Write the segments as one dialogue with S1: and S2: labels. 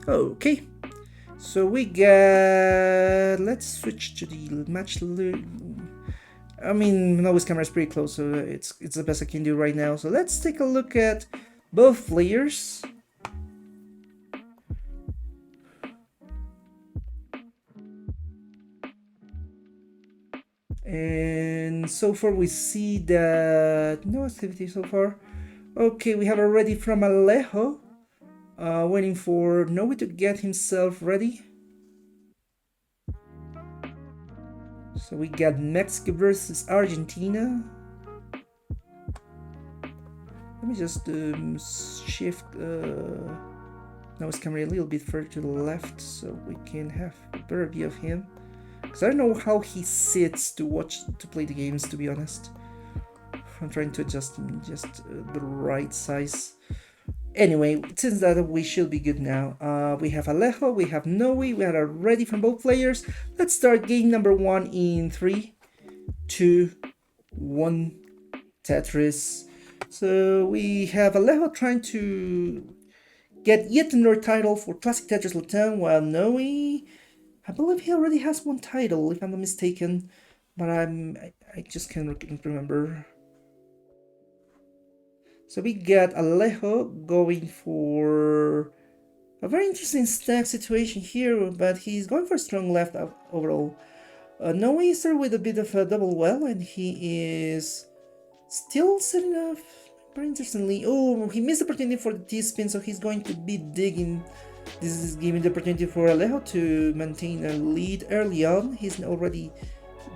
S1: Okay, so we got, let's switch to the match. I mean, Nowi's camera is pretty close, so it's the best I can do right now. So let's take a look at both players. And so far we see that no activity so far. Okay, we have already from Alejo, waiting for Nowi to get himself ready. So we got Mexico versus Argentina. Let me just shift Nowi's camera a little bit further to the left so we can have a better view of him. Because I don't know how he sits to play the games, to be honest. I'm trying to adjust him just the right size. Anyway, since that we should be good now. We have Alejo, we have Nowi, we are ready from both players. Let's start game number 1 in 3, 2, 1, Tetris. So we have Alejo trying to get yet another title for Classic Tetris LATAM, while Nowi, I believe he already has one title, if I'm not mistaken, but I just can't remember. So we got Alejo going for a very interesting stack situation here, but he's going for a strong left overall. Nowi started with a bit of a double well, and he is still setting up very interestingly. Oh, he missed the opportunity for the T-spin, so he's going to be digging. This is giving the opportunity for Alejo to maintain a lead early on. He has already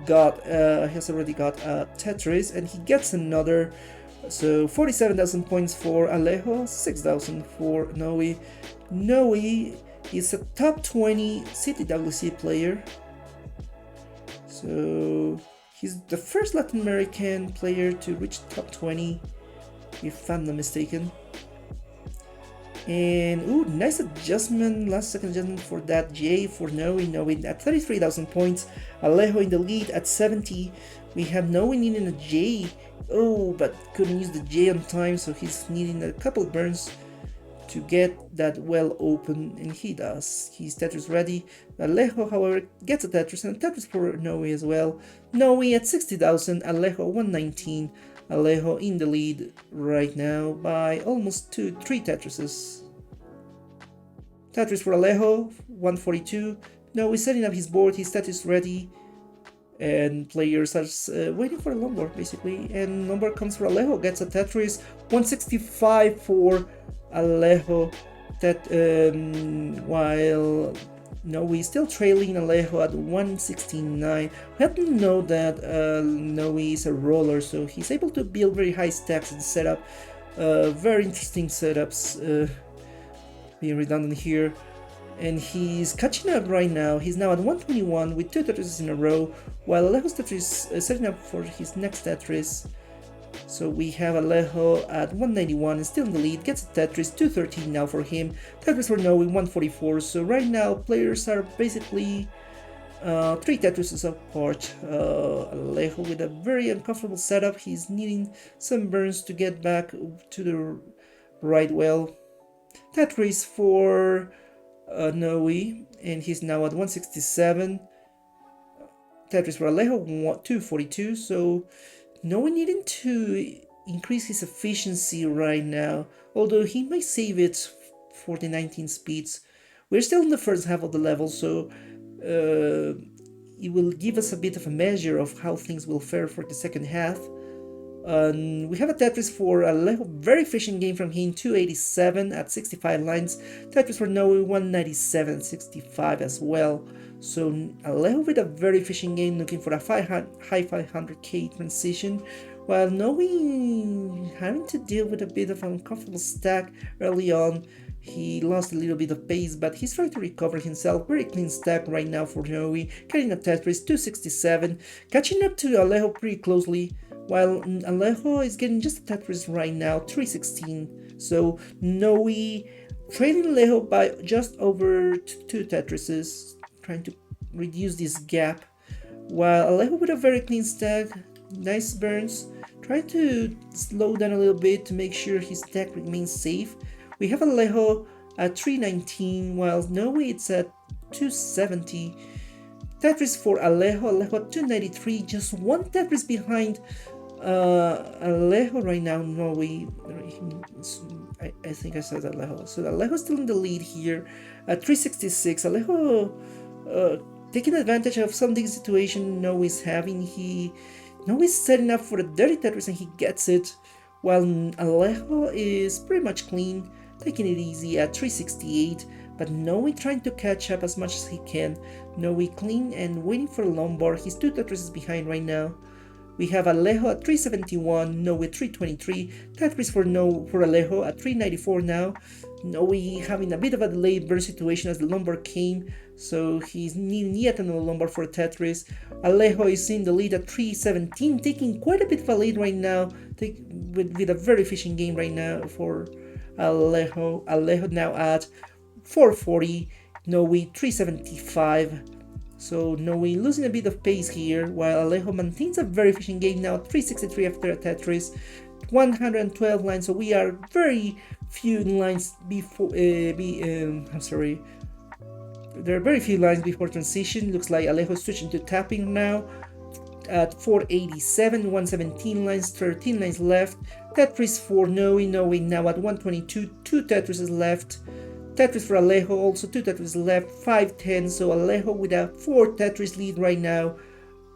S1: got Tetris, and he gets another. So 47,000 points for Alejo, 6,000 for Nowi. Nowi is a top 20 CTWC player. So he's the first Latin American player to reach top 20, if I'm not mistaken. And ooh, nice adjustment, last second adjustment for that J for Nowi. Nowi at 33,000 points, Alejo in the lead at 70. We have Nowi needing a J. Oh, but couldn't use the J on time, so he's needing a couple burns to get that well open, and he does. He's Tetris ready. Alejo, however, gets a Tetris, and a Tetris for Nowi as well. Nowi at 60,000, Alejo 119. Alejo in the lead right now by almost 3 Tetrises. Tetris for Alejo, 142. Nowi setting up his board, his Tetris ready. And players are waiting for a longboard basically, and longboard comes for Alejo, gets a Tetris, 165 for Alejo, while Nowi still trailing Alejo at 169. We have to know that Nowi is a roller, so he's able to build very high stacks and setup, very interesting setups, being redundant here. And he's catching up right now. He's now at 121 with 2 Tetris in a row, while Alejo's Tetris is setting up for his next Tetris. So we have Alejo at 191 and still in the lead, gets a Tetris, 213 now for him. Tetris for Nowi, 144. So right now players are basically 3 Tetrises apart. Alejo with a very uncomfortable setup. He's needing some burns to get back to the right well. Tetris for Nowi, and he's now at 167. Tetris for Alejo, 242. So Nowi needing to increase his efficiency right now, although he might save it for the 19 speeds. We're still in the first half of the level, so it will give us a bit of a measure of how things will fare for the second half. We have a Tetris for Alejo, very efficient game from him, 287 at 65 lines. Tetris for Nowi, 197 at 65 as well. So Alejo with a very efficient game, looking for a high 500k transition, while Nowi having to deal with a bit of an uncomfortable stack early on. He lost a little bit of pace, but he's trying to recover himself. Very clean stack right now for Nowi, getting a Tetris, 267, catching up to Alejo pretty closely, while Alejo is getting just a Tetris right now, 316. So Nowi trailing Alejo by just over 2 Tetrises, trying to reduce this gap, while Alejo with a very clean stack, nice burns, trying to slow down a little bit to make sure his stack remains safe. We have Alejo at 319, while Nowi it's at 270. Tetris for Alejo at 293, just one Tetris behind Alejo right now. Nowi, I think I said Alejo. So Alejo's still in the lead here at 366. Alejo taking advantage of something situation Nowi's having. Nowi's setting up for the dirty Tetris and he gets it, while Alejo is pretty much clean, taking it easy at 368. But Nowi trying to catch up as much as he can. Nowi clean and waiting for Lombard. He's 2 Tetrises behind right now. We have Alejo at 371, Nowi 323, Tetris for Alejo at 394 now. Nowi having a bit of a delayed burn situation as the Lombard came, so he's needing yet another Lombard for Tetris. Alejo is in the lead at 317, taking quite a bit of a lead right now, with a very efficient game right now for Alejo. Alejo now at 440, Nowi 375. So Nowi losing a bit of pace here, while Alejo maintains a very efficient game now, 363 after a Tetris, 112 lines. So we are very few lines before. I'm sorry. There are very few lines before transition. Looks like Alejo switching to tapping now. At 487, 117 lines, 13 lines left. Tetris for Nowi now at 122, 2 Tetrises left. Tetris for Alejo, also 2 Tetris left, 510, so Alejo with a 4 Tetris lead right now.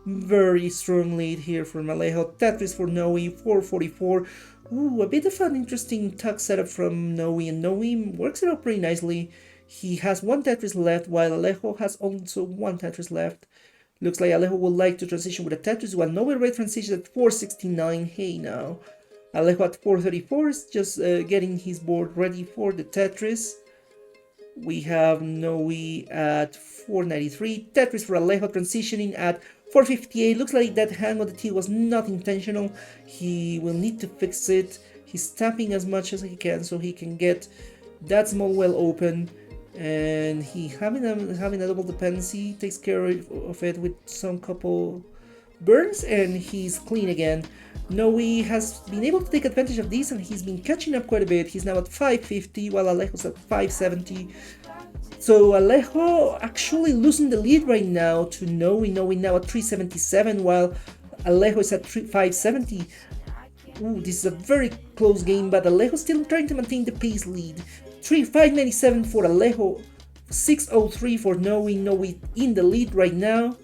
S1: Very strong lead here from Alejo. Tetris for Nowi, 444. Ooh, a bit of an interesting tuck setup from Nowi, and Nowi works it out pretty nicely. He has 1 Tetris left, while Alejo has also 1 Tetris left. Looks like Alejo would like to transition with a Tetris, while Nowi red transitions at 469. Hey now. Alejo at 434 is just getting his board ready for the Tetris. We have Nowi at 493, Tetris for Alejo transitioning at 458. Looks like that hang on the T was not intentional. He will need to fix it. He's tapping as much as he can so he can get that small well open. And he having a double dependency, takes care of it with some couple burns, and he's clean again. Nowi has been able to take advantage of this and he's been catching up quite a bit. He's now at 550 while Alejo's at 570. So Alejo actually losing the lead right now to Nowi. Nowi now at 377 while Alejo is at 570. Ooh, this is a very close game, but Alejo still trying to maintain the pace lead. 597 for Alejo, 603 for Nowi. Nowi in the lead right now.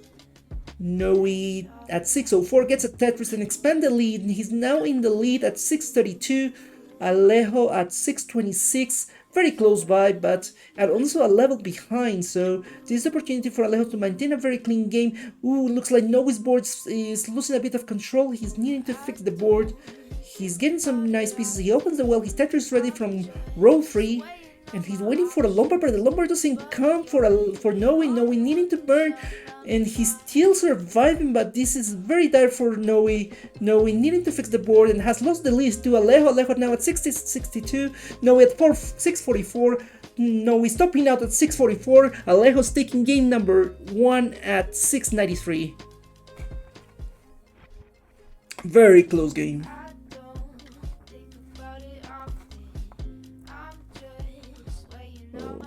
S1: Nowi at 604 gets a Tetris and expand the lead. He's now in the lead at 632. Alejo at 626, very close by, but and also a level behind. So this is the opportunity for Alejo to maintain a very clean game. Ooh, looks like Nowi's board is losing a bit of control. He's needing to fix the board. He's getting some nice pieces. He opens the well. His Tetris ready from row 3. And he's waiting for the Lombard, but the Lombard doesn't come for Nowi. Nowi needing to burn, and he's still surviving, but this is very dire for Nowi. Nowi needing to fix the board and has lost the lead to Alejo. Alejo now at 62. Nowi at 644. Nowi stopping out at 644. Alejo's taking game number 1 at 693. Very close game.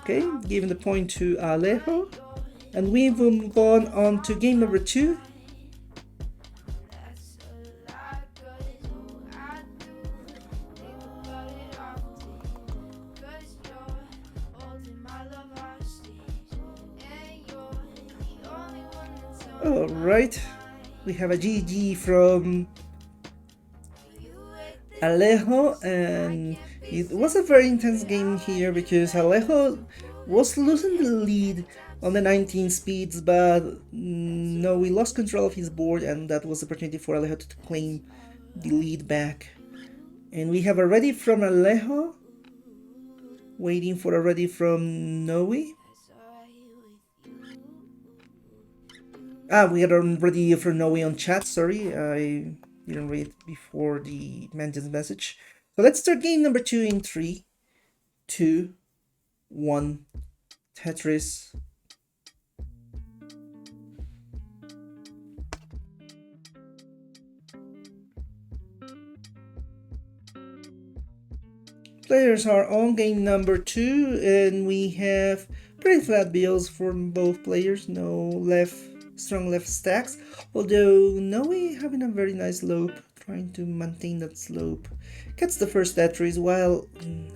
S1: Okay, giving the point to Alejo, and we move on to game number 2. Alright, we have a GG from Alejo, and it was a very intense game here because Alejo was losing the lead on the 19 speeds, but no, we lost control of his board, and that was the opportunity for Alejo to claim the lead back. And we have a ready from Alejo, waiting for a ready from Nowi. We got a ready from Nowi on chat, sorry, I didn't read before the mentioned message. So let's start game number 2 in 3, 2, 1, Tetris. Players are on game number 2, and we have pretty flat builds from both players. No strong left stacks, although Nowi having a very nice slope, trying to maintain that slope. Gets the first Tetris, while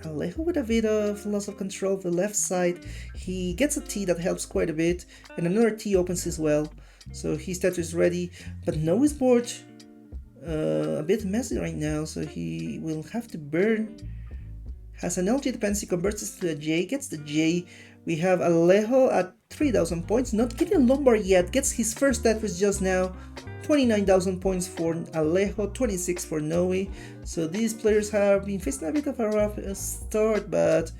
S1: Alejo with a bit of loss of control of the left side. He gets a T that helps quite a bit, and another T opens as well. So his Tetris ready, but Nowi's board a bit messy right now, so he will have to burn. Has an LG dependency, converts it to a J, gets the J. We have Alejo at 3,000 points, not getting Lombard yet, gets his first Tetris just now. 29,000 points for Alejo, 26 for Nowi. So these players have been facing a bit of a rough start, but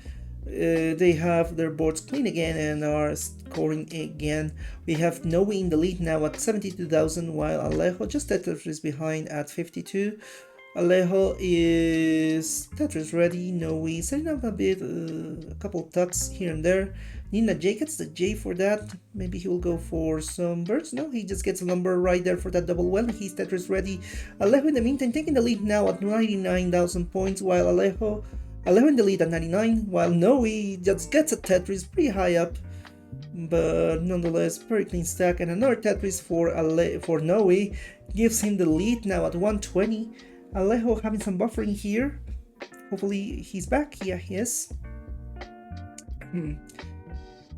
S1: they have their boards clean again and are scoring again. We have Nowi in the lead now at 72,000, while Alejo just Tetris behind at 52. Alejo is Tetris ready. Nowi setting up a bit, a couple tucks here and there. Nina J gets the J for that. Maybe he will go for some birds. No, he just gets a number right there for that double well. He's Tetris ready. Alejo in the meantime taking the lead now at 99,000 points, while Alejo in the lead at 99, while Nowi just gets a Tetris pretty high up, but nonetheless very clean stack, and another Tetris for Nowi gives him the lead now at 120. Alejo having some buffering here. Hopefully he's back. Yeah, he is.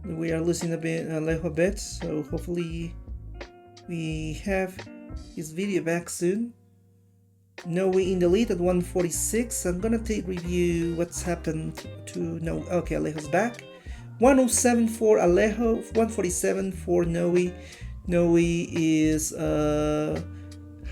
S1: We are losing Alejo a bit, so hopefully we have his video back soon. Nowi in the lead at 146. I'm gonna review what's happened to Nowi. Okay, Alejo's back. 107 for Alejo, 147 for Nowi. Nowi is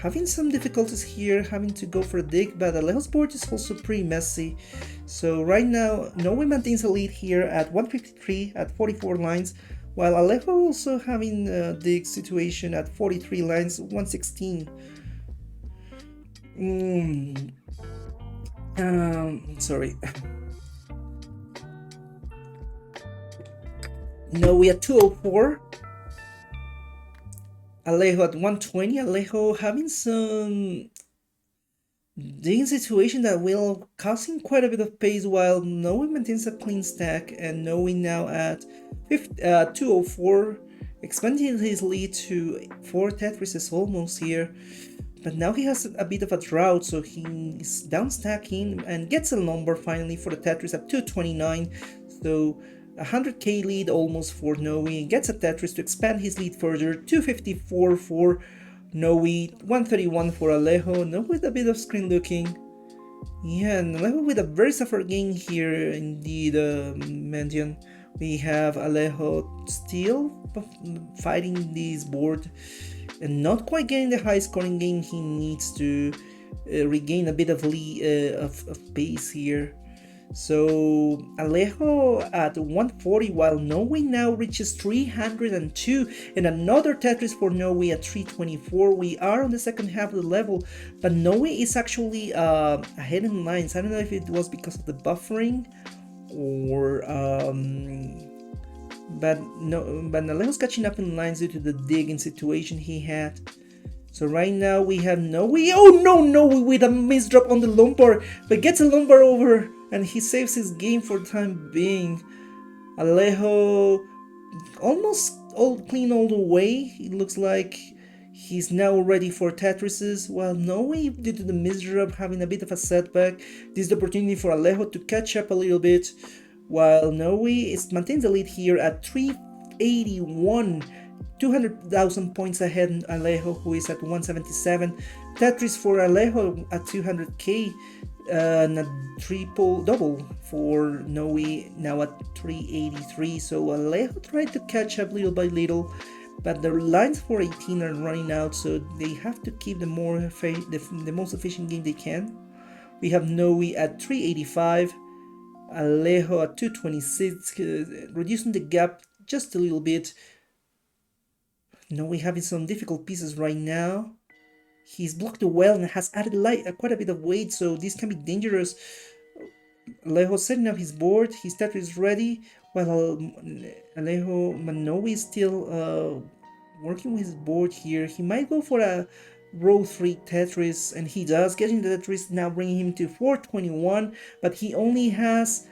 S1: having some difficulties here, having to go for a dig, but Alejo's board is also pretty messy. So right now, Nowi maintains a lead here at 153 at 44 lines, while Alejo also having a dig situation at 43 lines, 116. Sorry. Nowi at 204. Alejo at 120. Alejo having some digging situation that will causing quite a bit of pace, while Nowi maintains a clean stack, and Nowi now at 204, expanding his lead to 4 Tetrises almost here. But now he has a bit of a drought, so he's down stacking and gets a number finally for the Tetris at 229. So 100k lead almost for Nowi, gets a Tetris to expand his lead further. 254 for Nowi, 131 for Alejo. Nowi with a bit of screen looking. Yeah, and Alejo with a very suffer game here indeed, Mendion. We have Alejo still fighting this board and not quite getting the high scoring game he needs to regain a bit of pace here. So Alejo at 140, while Nowi now reaches 302, and another Tetris for Nowi at 324. We are on the second half of the level, but Nowi is actually ahead in lines. I don't know if it was because of the buffering or but Alejo's catching up in lines due to the digging situation he had. So right now we have Nowi. Oh no, Nowi with a misdrop on the Lombard, but gets a Lombard over and he saves his game for the time being. Alejo almost all clean all the way. It looks like he's now ready for Tetrises, while Nowi, due to the misdrop, having a bit of a setback. This is the opportunity for Alejo to catch up a little bit, while Nowi maintains the lead here at 381. 200,000 points ahead of Alejo, who is at 177. Tetris for Alejo at 200k, and a triple double for Nowi now at 383. So Alejo tried to catch up little by little, but the lines for 18 are running out, so they have to keep the most efficient game they can. We have Nowi at 385, Alejo at 226, reducing the gap just a little bit. Nowi having some difficult pieces right now. He's blocked the well and has added quite a bit of weight, so this can be dangerous. Alejo setting up his board, his Tetris is ready, while Nowi is still working with his board here. He might go for a row 3 Tetris, and he does, getting the Tetris, now bringing him to 421, but he only has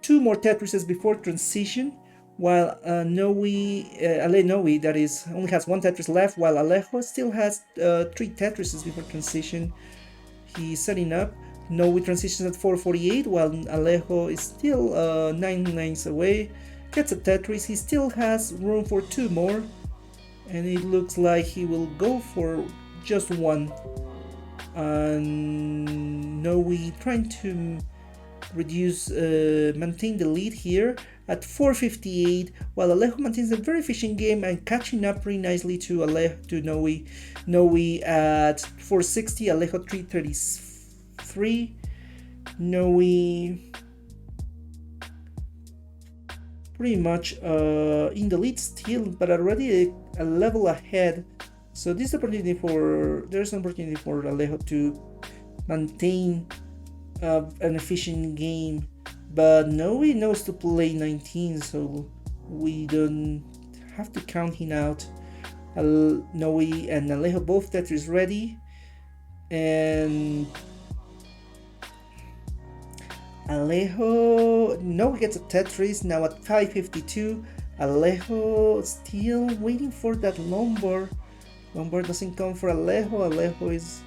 S1: 2 more Tetrises before transition, while Nowi, that is, only has 1 Tetris left, while Alejo still has 3 Tetrises before transition. He's setting up. Nowi transitions at 448, while Alejo is still 9 lines away. Gets a Tetris. He still has room for 2 more, and it looks like he will go for just 1. And Nowi trying to maintain the lead here at 458, while Alejo maintains a very efficient game and catching up pretty nicely to Nowi. Nowi at 460, Alejo 333. Nowi pretty much in the lead still, but already a level ahead. So there's an opportunity for Alejo to maintain an efficient game, but Nowi knows to play 19, so we don't have to count him out. Nowi and Alejo both Tetris ready, and Nowi gets a Tetris now at 552. Alejo still waiting for that Lombard. Lombard doesn't come for Alejo. Alejo is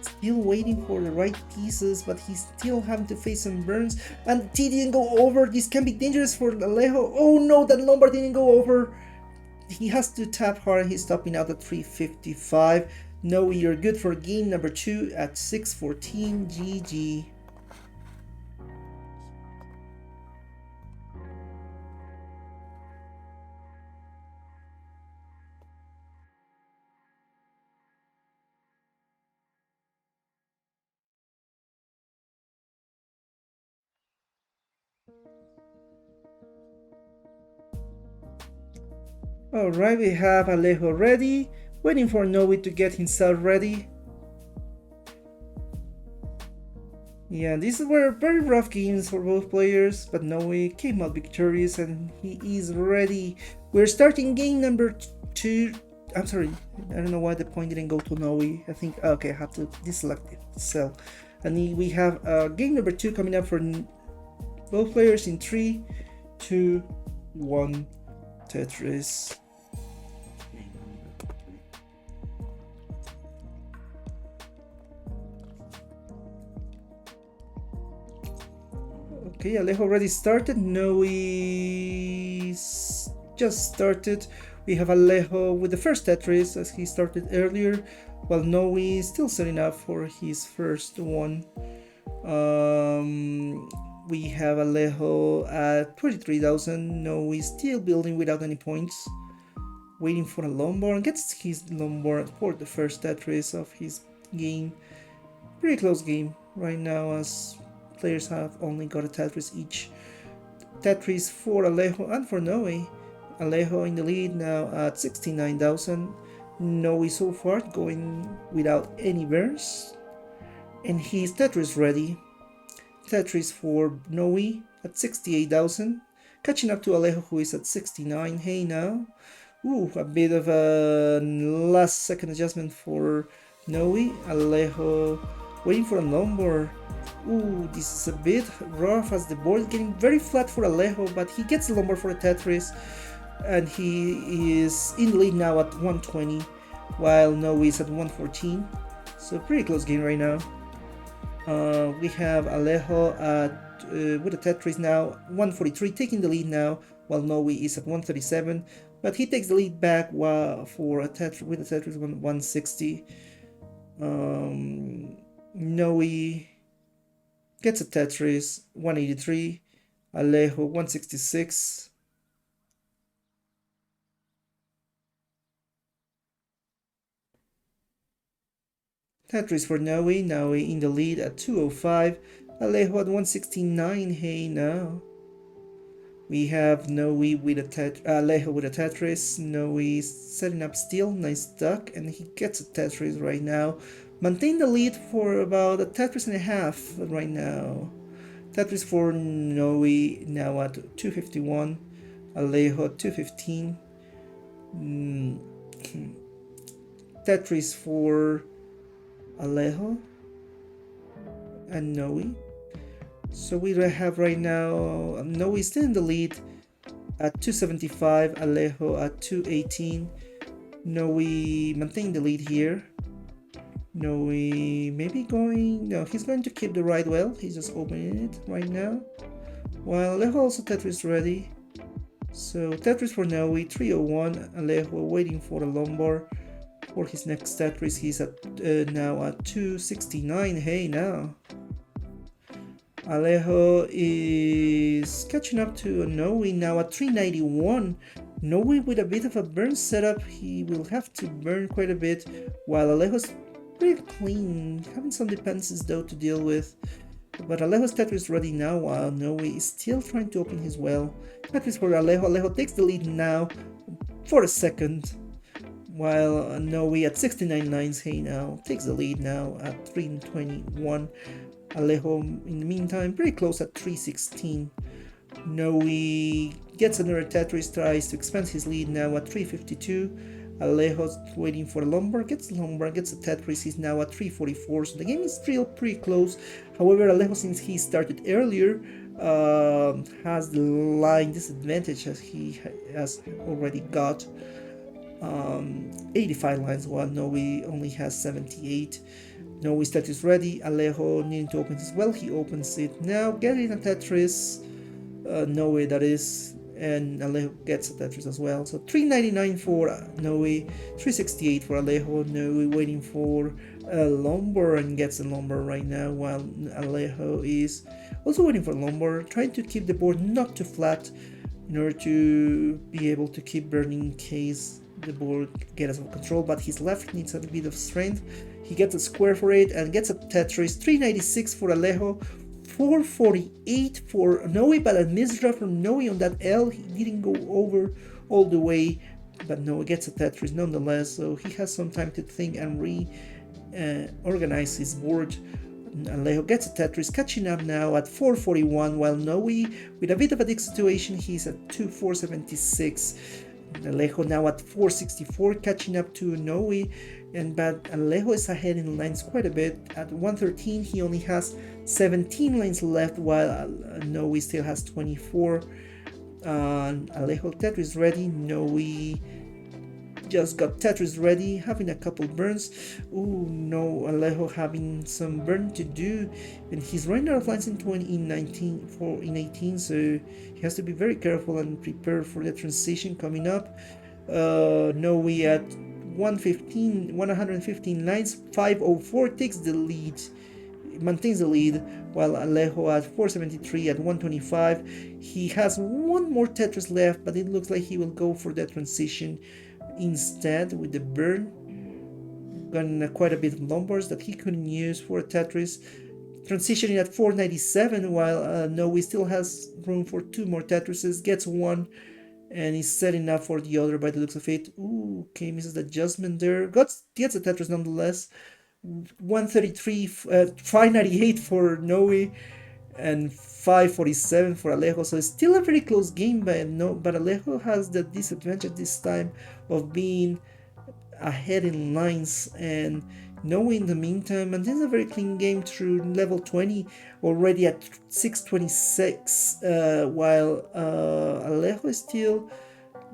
S1: still waiting for the right pieces, but he's still having to face some burns. And T didn't go over. This can be dangerous for Alejo. Oh no, that Lombard didn't go over. He has to tap hard, and he's topping out at 355. No, you're good for game number 2 at 614. GG. Alright, we have Alejo ready, waiting for Nowi to get himself ready. Yeah, these were very rough games for both players, but Nowi came out victorious and he is ready. We're starting game number 2. I'm sorry, I don't know why the point didn't go to Nowi. I think, okay, I have to deselect it, cell. And we have game number 2 coming up for both players in 3, 2, 1, Tetris. Okay, Alejo already started. Nowi just started. We have Alejo with the first Tetris as he started earlier, while Nowi is still setting up for his first one. We have Alejo at 23,000. Nowi still building without any points, waiting for a Lombard, and gets his Lombard for the first Tetris of his game. Pretty close game right now as players have only got a Tetris each. Tetris for Alejo and for Nowi. Alejo in the lead now at 69,000. Nowi so far going without any burns. And he's Tetris ready. Tetris for Nowi at 68,000. Catching up to Alejo, who is at 69. Hey now. Ooh, a bit of a last second adjustment for Nowi. Alejo waiting for a Lombard. Ooh, this is a bit rough as the board is getting very flat for Alejo, but he gets a Lombard for a Tetris, and he is in the lead now at 120, while Nowi is at 114. So pretty close game right now. We have Alejo at with a Tetris now 143, taking the lead now, while Nowi is at 137, but he takes the lead back for a Tetris with a Tetris 160. Nowi gets a Tetris 183, Alejo 166. Tetris for Nowi, Nowi in the lead at 205, Alejo at 169. Hey now. We have Nowi with a Alejo with a Tetris. Nowi setting up still, nice duck, and he gets a Tetris right now. Maintain the lead for about a Tetris and a half right now. Tetris for Nowi now at 251, Alejo at 215. Tetris for Alejo and Nowi. So we have right now Nowi still in the lead at 275, Alejo at 218. Nowi maintaining the lead here. Nowi maybe going, no, he's going to keep the right well. He's just opening it right now. While Alejo also Tetris ready. So Tetris for Nowi, 301. Alejo waiting for a Lombard for his next Tetris. He's at now at 269. Hey now. Alejo is catching up to Nowi now at 391. Nowi with a bit of a burn setup. He will have to burn quite a bit, while Alejo's pretty clean, having some dependencies though to deal with. But Alejo's Tetris ready now, while Nowi is still trying to open his well. Tetris for Alejo. Alejo takes the lead now for a second, while Nowi at 69 lines, hey now, takes the lead now at 321. Alejo in the meantime pretty close at 316. Nowi gets another Tetris, tries to expand his lead now at 352. Alejo's waiting for a Lombard, gets a Tetris, he's now at 344, so the game is still pretty close. However, Alejo, since he started earlier, has the line disadvantage as he has already got 85 lines, while Nowi only has 78. Nowi's Tetris ready. Alejo needing to open his well. He opens it now, getting a Tetris. Nowi, that is, and Alejo gets a Tetris as well. So 399 for Nowi, 368 for Alejo. Nowi waiting for a Lombard and gets a Lombard right now, while Alejo is also waiting for a Lombard, trying to keep the board not too flat in order to be able to keep burning in case the board gets out of control. But his left needs a bit of strength. He gets a square for it and gets a Tetris. 396 for Alejo, 448 for Nowi, but a misdraft from Nowi on that L. He didn't go over all the way, but Nowi gets a Tetris nonetheless, so he has some time to think and reorganize his board. Alejo gets a Tetris, catching up now at 441, while Nowi, with a bit of a dig situation, he's at 476. Alejo now at 464, catching up to Nowi, but Alejo is ahead in lines quite a bit. At 113, he only has 17 lines left, while Nowi still has 24. Alejo Tetris ready. Nowi just got Tetris ready, having a couple burns. Ooh, no, Alejo having some burn to do, and he's running out of lines in 18, so he has to be very careful and prepare for the transition coming up. Nowi at 115 lines, 504 takes the lead, maintains the lead, while Alejo at 473 at 125. He has one more Tetris left, but it looks like he will go for that transition instead with the burn. Gotten quite a bit of Lombards that he couldn't use for a Tetris. Transitioning at 497, while Nowi still has room for two more Tetrises, gets one, and he's setting up for the other by the looks of it. Ooh, okay, misses the adjustment there. Gets a Tetris nonetheless. 133, 598 for Nowi, and 547 for Alejo. So it's still a very close game, but Alejo has the disadvantage this time of being ahead in lines, and Nowi in the meantime, and this is a very clean game through level 20, already at 626, while Alejo is still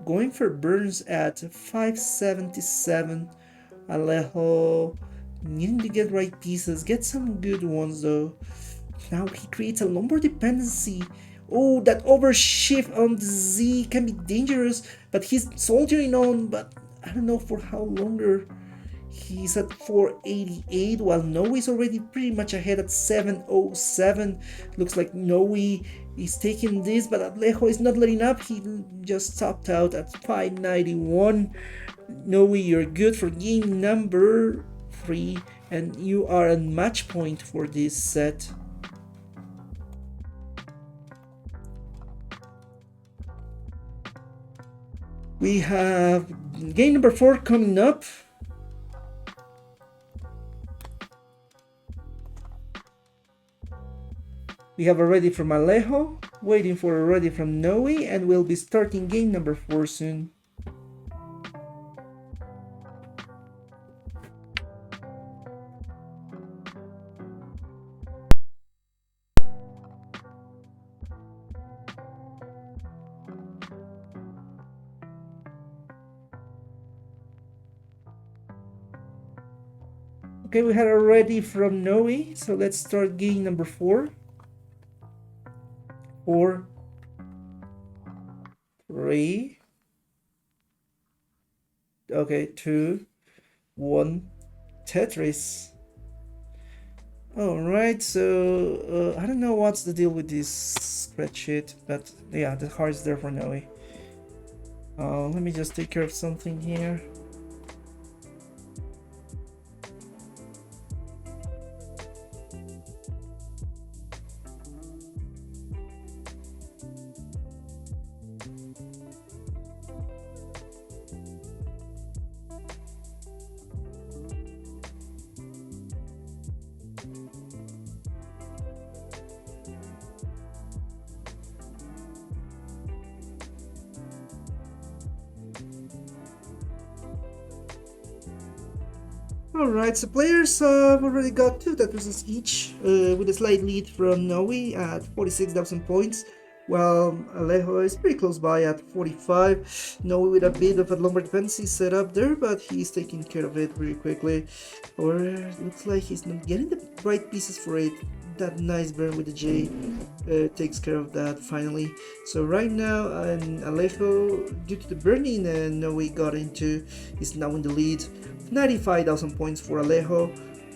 S1: going for burns at 577. Alejo needing to get right pieces, get some good ones though. Now he creates a Lombard dependency. Oh, that overshift on the Z can be dangerous, but he's soldiering on, but I don't know for how longer. He's at 488, while Nowi is already pretty much ahead at 707. Looks like Nowi is taking this, but Alejo is not letting up. He just topped out at 591. Nowi, you're good for game number 3, and you are a match point for this set. We have game number 4 coming up. We have a ready from Alejo, waiting for a ready from Nowi, and we'll be starting game number 4 soon. Okay, we had already from Nowi, so let's start game number 4. 4, 3, okay, 2, 1, Tetris. Alright, so I don't know what's the deal with this spreadsheet, but yeah, the heart is there for Nowi. Let me just take care of something here. Alright, so players have already got 2 Tetrises each, with a slight lead from Nowi at 46,000 points, while Alejo is pretty close by at 45. Nowi with a bit of a lumber dependency set up there, but he's taking care of it very quickly. Or looks like he's not getting the right pieces for it. That nice burn with the J takes care of that finally. So right now, Alejo, due to the burning Nowi got into, is now in the lead. 95,000 points for Alejo,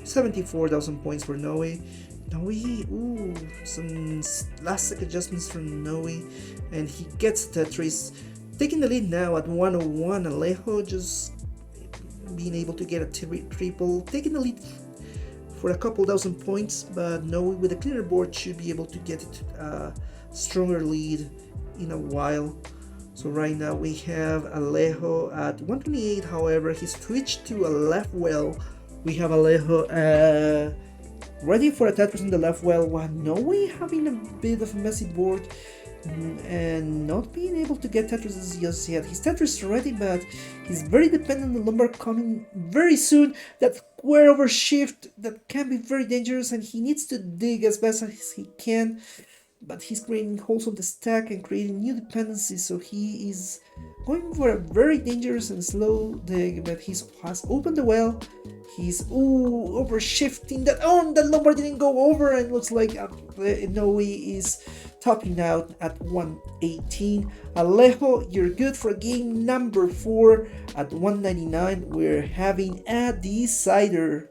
S1: 74,000 points for Nowi. Nowi, ooh, some last second adjustments from Nowi, and he gets Tetris, taking the lead now at 101. Alejo just being able to get a triple, taking the lead for a couple thousand points, but Nowi with a cleaner board should be able to get a stronger lead in a while. So right now we have Alejo at 128, however, he switched to a left well. We have Alejo ready for a Tetris on the left well, while Nowi having a bit of a messy board and not being able to get Tetris just yet. His Tetris ready, but he's very dependent on the lumber coming very soon. That square over shift that can be very dangerous, and he needs to dig as best as he can. But he's creating holes on the stack and creating new dependencies, so he is going for a very dangerous and slow dig, but he has opened the well. He's over shifting that. Oh, the lumber didn't go over, and looks like Nowi is topping out at 118. Alejo, you're good for game number 4 at 199. We're having a decider.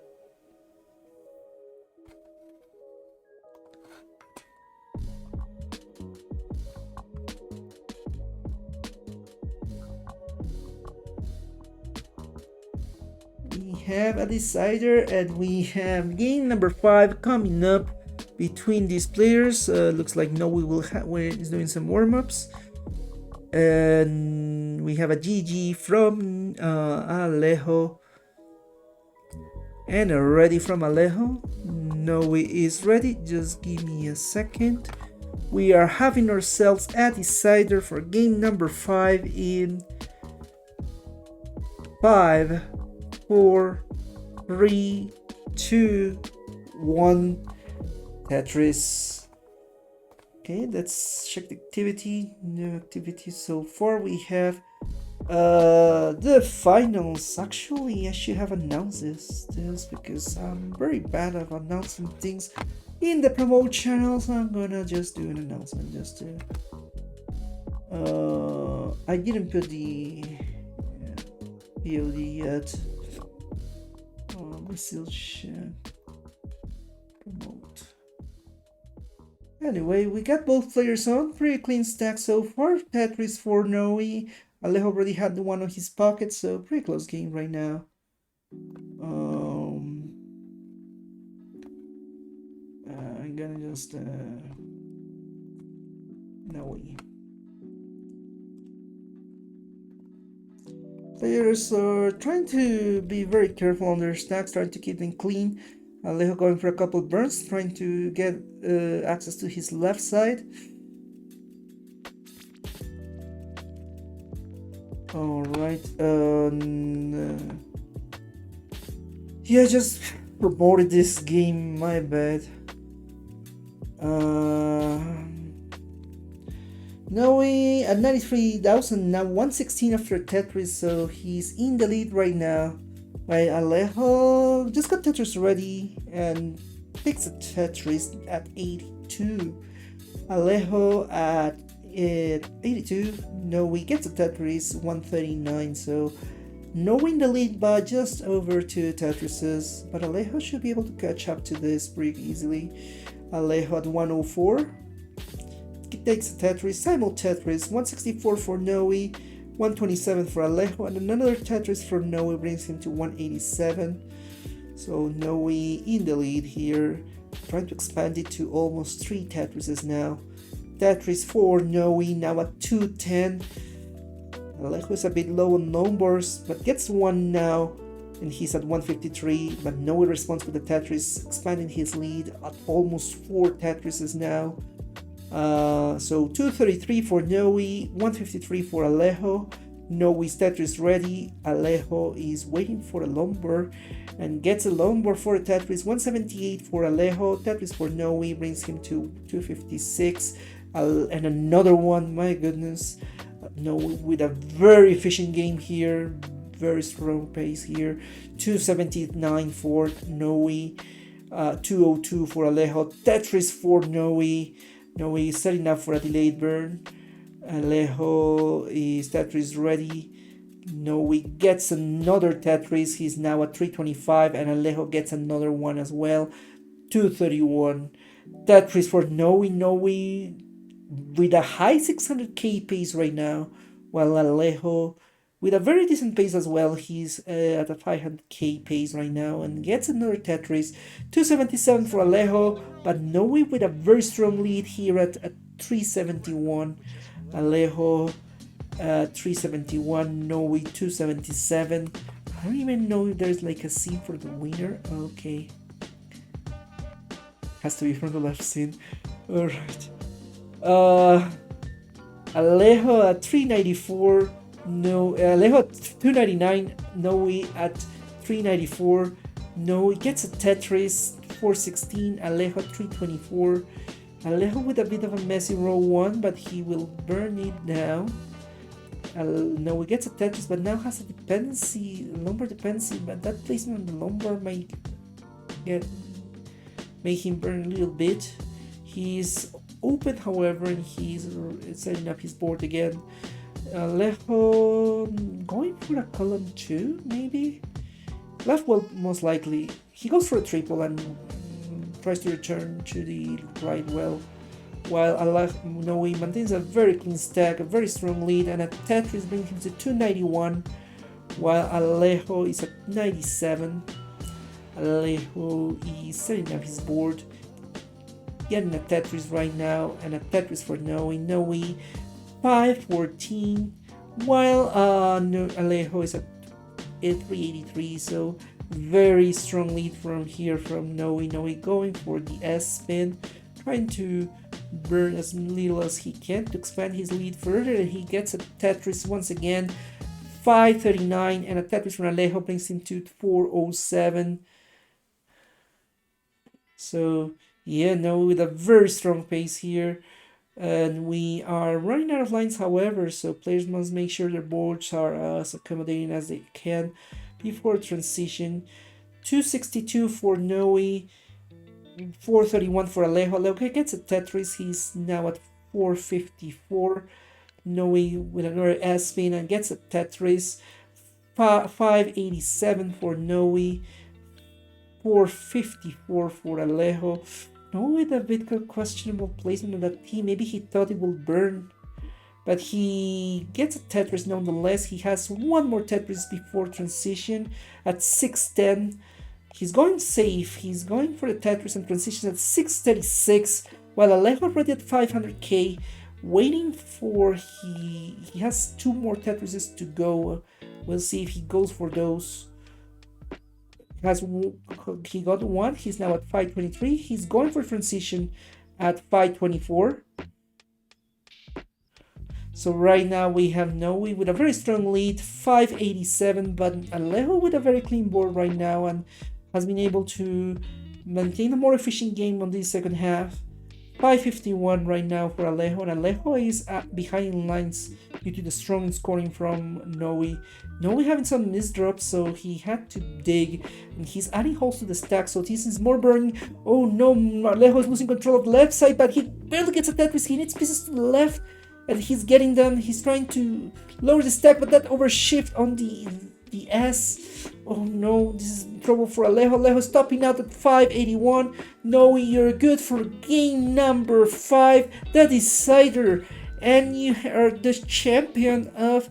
S1: Have a decider, and we have game number 5 coming up between these players. Looks like Nowi is doing some warm-ups, and we have a GG from Alejo, and ready from Alejo. Nowi is ready. Just give me a second. We are having ourselves a decider for game number 5 in 5, 4, 3, 2, 1, Tetris. Okay, let's check the activity. No activity so far. We have the finals. Actually, I should have announced this because I'm very bad at announcing things in the promote channel, so I'm gonna just do an announcement just to I didn't put the POD yet. We still should promote. Anyway, we got both players on. Pretty clean stack so far. Tetris for Nowi. Alejo already had the one on his pocket, so pretty close game right now. I'm gonna just Nowi. Players are trying to be very careful on their stacks, trying to keep them clean. Alejo going for a couple burns, trying to get access to his left side. Alright, yeah, just promoted this game, my bad. Nowi at 93,000, now 116 after Tetris, so he's in the lead right now. Right, Alejo just got Tetris ready and takes a Tetris at 82. Alejo at 82. Nowi gets a Tetris 139. So Nowi in the lead by just over 2 Tetrises, but Alejo should be able to catch up to this pretty easily. Alejo at 104. He takes a Tetris, simul Tetris, 164 for Nowi, 127 for Alejo, and another Tetris for Nowi brings him to 187. So Nowi in the lead here, trying to expand it to almost 3 Tetrises now. Tetris for Nowi now at 210. Alejo is a bit low on numbers, but gets one now, and he's at 153. But Nowi responds with the Tetris, expanding his lead at almost 4 Tetrises now. So 233 for Nowi, 153 for Alejo. Nowi's Tetris ready. Alejo is waiting for a lumber and gets a lumber for a Tetris. 178 for Alejo. Tetris for Nowi brings him to 256. And another one, my goodness. Nowi with a very efficient game here. Very strong pace here. 279 for Nowi. 202 for Alejo. Tetris for Nowi. Nowi is setting up for a delayed burn. Alejo is Tetris ready. Nowi gets another Tetris. He's now at 325, and Alejo gets another one as well. 231. Tetris for Nowi. Nowi with a high 600k pace right now, while Alejo with a very decent pace as well. He's at a 500k pace right now and gets another Tetris. 277 for Alejo, but Nowi with a very strong lead here at 371. Alejo 371, Nowi 277. I don't even know if there's like a scene for the winner. Okay. Has to be from the left scene. Alright. Alejo at 394. No, Alejo at 299, Nowi at 394. Nowi gets a Tetris 416, Alejo at 324. Alejo with a bit of a messy row 1, but he will burn it now. Nowi gets a Tetris, but now has a dependency, lumber dependency, but that placement on the lumber might make him burn a little bit. He's open, however, and he's setting up his board again. Alejo going for a column 2, maybe? Left, well, most likely. He goes for a triple and tries to return to the right well. While Nowi maintains a very clean stack, a very strong lead, and a Tetris brings him to 291, while Alejo is at 97. Alejo is setting up his board, getting a Tetris right now, and a Tetris for Nowi. Nowi 514, while Alejo is at 383, so very strong lead from here from Nowi. Nowi going for the S spin, trying to burn as little as he can to expand his lead further, and he gets a Tetris once again, 539, and a Tetris from Alejo brings him to 407. So yeah, Nowi with a very strong pace here. And we are running out of lines, however, so players must make sure their boards are as accommodating as they can before transition. 262 for Nowi, 431 for Alejo. Alejo gets a Tetris, he's now at 454. Nowi with another S spin and gets a Tetris. 587 for Nowi, 454 for Alejo. Nowi with a bit of questionable placement on that T. Maybe he thought it would burn, but he gets a Tetris nonetheless. He has one more Tetris before transition at 610. He's going safe. He's going for the Tetris and transition at 636, while Alejo already at 500k, waiting for he has 2 more Tetrises to go. We'll see if he goes for those. He got one. He's now at 523. He's going for transition at 524. So right now we have Nowi with a very strong lead, 587, but Alejo with a very clean board right now and has been able to maintain a more efficient game on this second half. 551 right now for Alejo, and Alejo is behind in lines due to the strong scoring from Nowi. Nowi having some misdrops, so he had to dig, and he's adding holes to the stack, so this is more burning. Oh no, Alejo is losing control of the left side, but he barely gets a Tetris. He needs pieces to the left, and he's getting them. He's trying to lower the stack, but that overshift on the S. Oh no, this is trouble for Alejo. Alejo stopping out at 581. Nowi, you're good for game number 5, the decider. And you are the champion of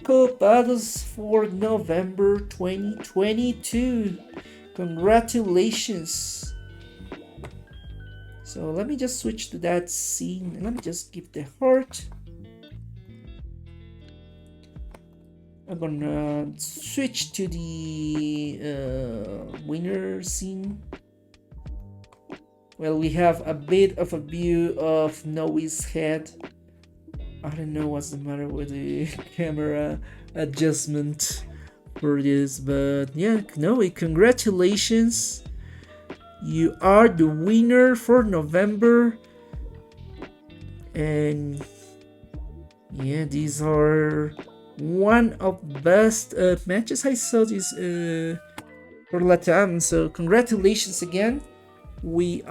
S1: Copados for November 2022. Congratulations. So let me just switch to that scene, and let me just give the heart. I'm gonna switch to the winner scene. Well, we have a bit of a view of Nowi's head. I don't know what's the matter with the camera adjustment for this, but yeah, Nowi, congratulations. You are the winner for November. And yeah, these are one of the best matches I saw this for LATAM. So congratulations again. We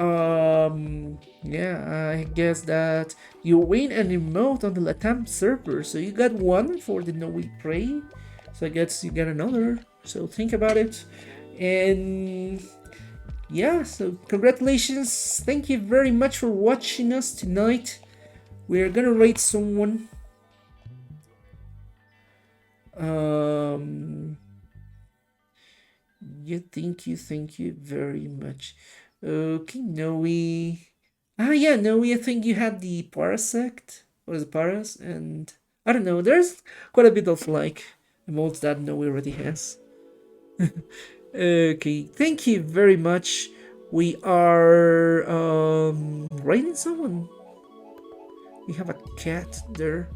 S1: yeah, I guess that you win an emote on the LATAM server. So you got one for the Nowi Prey, so I guess you get another. So think about it. And yeah, so congratulations. Thank you very much for watching us tonight. We're gonna rate someone. Yeah, thank you very much. Okay, Nowi. Yeah, Nowi, I think you had the Parasect, or the Paras, and I don't know, there's quite a bit of like emotes that Nowi already has. Okay, thank you very much. We are rating someone. We have a cat there.